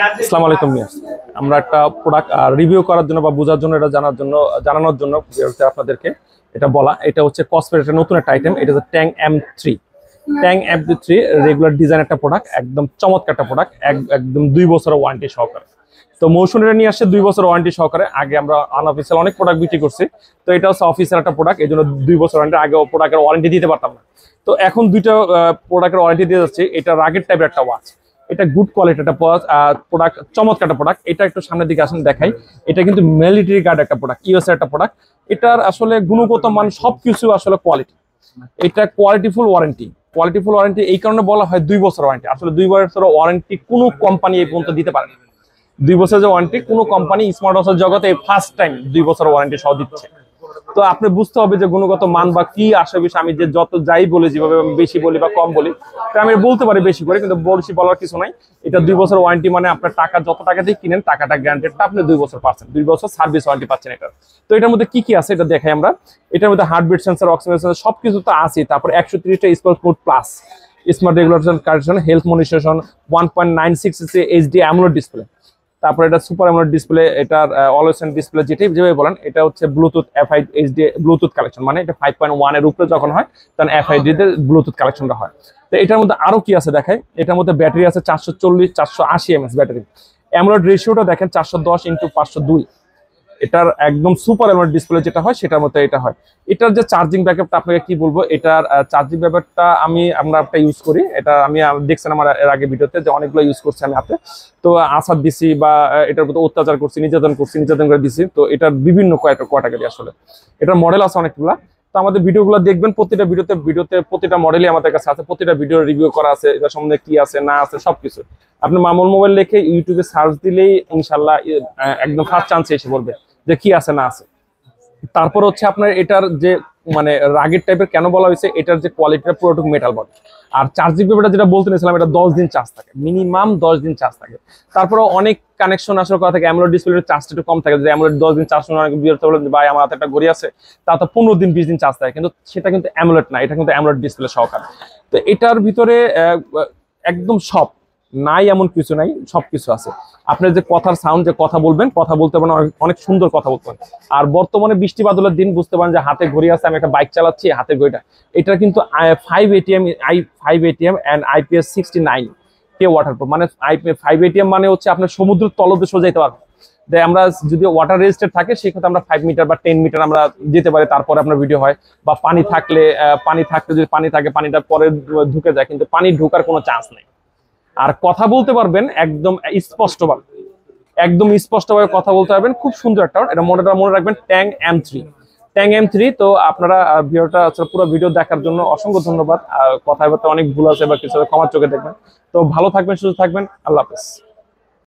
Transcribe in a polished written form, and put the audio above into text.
আসসালামু আলাইকুম মিয়া। আমরা একটা প্রোডাক্ট রিভিউ করার জন্য বা বোঝার জন্য এটা জানানোর জন্য আপনাদেরকে এটা বলা। এটা হচ্ছে কসমের একটা নতুন একটা আইটেম। এটা হচ্ছে ট্যাং M3। ট্যাং M3 রেগুলার ডিজাইন একটা প্রোডাক্ট, একদম চমৎকার একটা প্রোডাক্ট, একদম 2 বছরের ওয়ারেন্টি সহকারে। তো মৌসুমী এটা নিয়ে আসছে 2 বছর ওয়ারেন্টি সহকারে। আগে আমরা আনঅফিসিয়াল অনেক প্রোডাক্ট বিক্রি করছি, তো এটা হচ্ছে অফিসিয়াল একটা প্রোডাক্ট, এই জন্য 2 বছর ওয়ারেন্টি। আগে প্রোডাক্টের ওয়ারেন্টি দিতে পারতাম না, তো এখন দুইটা প্রোডাক্টের ওয়ারেন্টি দিয়ে যাচ্ছে। এটা রাগের টাইপের একটা ওয়াচ, এটা গুড কোয়ালিটি একটা প্রোডাক্ট, চমৎকার একটা প্রোডাক্ট। এটা একটু সামনের দিকে আসেন দেখাই। এটা কিন্তু মিলিটারি গার্ড একটা প্রোডাক্ট, ইউএস এর একটা প্রোডাক্ট। এটার আসলে গুণগত মান সবকিছু আসলে কোয়ালিটি। এটা কোয়ালিটিফুল ওয়ারেন্টি এই কারণে বলা হয় 2 বছর ওয়ারেন্টি। আসলে 2 বছরের ওয়ারেন্টি কোনো কোম্পানি এই পর্যন্ত দিতে পারে না। 2 বছরের যে ওয়ারেন্টি কোনো কোম্পানি স্মার্ট ওয়াচের জগতে ফার্স্ট টাইম 2 বছর ওয়ারেন্টি সহ দিচ্ছে। তো আপনি বুঝতে হবে যে গুণগত মান বা কি আসে বিষয়। আমি যে যত যাই বলি, যেভাবে বেশি বলি বা কম বলি, আমি বলতে পারি বেশি করে, কিন্তু বেশি বলার কিছু নাই। এটা 2 বছর ওয়ারেন্টি মানে আপনার টাকা যত টাকা দিয়ে কিনেন টাকাটা গ্যারান্টেডটা আপনি 2 বছর পাচ্ছেন, 2 বছর সার্ভিস ওয়ারেন্টি পাচ্ছেন এটা। তো এটার মধ্যে কি কি আছে এটা দেখাই আমরা। এটার মধ্যে হার্টবিট সেন্সর, অক্সিজেন সেন্সর সবকিছু তো আছে। তারপর 130টা sports mode plus, smart regulation correction, health monitoring, 1.96 HD AMOLED display. তারপর এটা সুপার অ্যামোলেড ডিসপ্লে, এটার অলওয়েজ এন্ড ডিসপ্লে যেটাই যেভাবে বলেন। এটা হচ্ছে ব্লুটুথ এফআই এইচডি ব্লুটুথ কালেকশন, মানে এটা 5.1 এর উপরে যখন হয় তখন এফআইডি তে ব্লুটুথ কালেকশনটা হয়। তো এটার মধ্যে আরো কি আছে দেখাই। এটার মধ্যে ব্যাটারি আছে 480 এমএস ব্যাটারি। অ্যামোলেড রেশিওটা দেখেন 410x502। এটার একদম সুপার অ্যামোলেড ডিসপ্লে যেটা হয় সেটার মধ্যে এটা হয়। এটার যে চার্জিং ব্যাকআপটা আপনাকে কি বলবো, এটার চার্জিং ব্যাকআপটা আমরা একটা ইউজ করি। এটা আমি দেখছেন আমার এর আগে ভিডিওতে যে অনেকগুলো ইউজ করছি আমি হাতে। তো আসাদ দিছি বা এটার প্রতি অত্যাচার করছি, নির্যাতন করে দিছি। তো এটার বিভিন্ন ক্যাটাগরি আসলে এটার মডেল আছে অনেকগুলা। তো আমাদের ভিডিওগুলো দেখবেন, প্রতিটা ভিডিওতে প্রতিটা মডেলই আমাদের কাছে আছে, প্রতিটা ভিডিও রিভিউ করা আছে, এটার সম্বন্ধে কি আছে না আছে সবকিছু। আপনি মামুন মোবাইল লিখে ইউটিউবে সার্চ দিলেই ইনশাল্লাহ একদম ফার্স্ট চান্সে এসে বলবে যে কি আছে না আছে। তারপর হচ্ছে আপনার এটার যে মানে রাগের টাইপের কেন বলা হয়েছে, এটার যে কোয়ালিটিটা পুরোটুকু মেটাল বডি। আর চার্জিং পেপারটা যেটা বলতে নিয়েছিলাম, এটা 10 দিন চার্জ থাকে, মিনিমাম 10 দিন চার্জ থাকে। তারপরে অনেক কানেকশন আসলে করা থাকে। অ্যামোলেড ডিসপ্লের চার্জটা একটু কম থাকে, যে অ্যামোলেড 10 দিন চার্জ অনেক বিরক্ত বলেন ভাই আমার হাতে একটা ঘড়ি আছে তা তো 15 দিন 20 দিন চার্জ থাকে, কিন্তু সেটা কিন্তু অ্যামোলেড না, এটা কিন্তু অ্যামোলেড ডিসপ্লে সহকারে। তো এটার ভিতরে একদম সব নাই এমন কিছু নাই, সবকিছু আছে। আপনার যে কথার সাউন্ড, যে কথা বলবেন, কথা বলতে পারেন, অনেক সুন্দর কথা বলতে পারেন। আর বর্তমানে বৃষ্টি বাদলের দিন বুঝতে পারেন যে হাতে ঘড়ি আছে, আমি একটা বাইক চালাচ্ছি, হাতের ঘড়িটা এটা কিন্তু 5 ATM এন্ড IPS 69 কে ওয়াটারপ্রুফ। মানে 5 ATM মানে হচ্ছে আপনার সমুদ্রের তলদেশে যেতে পারবেন। আমরা যদি ওয়াটার রেজিস্টার থাকে সেক্ষেত্রে আমরা 5 মিটার বা 10 মিটার আমরা যেতে পারি, তারপরে আপনার ভিডিও হয়। বা পানি থাকলে যদি পানি থাকে, পানিটা পরে ঢুকে যায়, কিন্তু পানি ঢোকার কোনো চান্স নেই। আর কথা বলতে পারবেন একদম স্পষ্টভাবে কথা বলতে পারবেন। খুব সুন্দর একটা, এটা মনে রাখবেন ট্যাং M3। তো আপনারা ভিডিওটা পুরো ভিডিও দেখার জন্য অসংখ্য ধন্যবাদ। কথায় অনেক ভুল আছে বা কিছু ক্ষমার চোখে দেখবেন। তো ভালো থাকবেন, সুস্থ থাকবেন, আল্লাহ হাফেজ।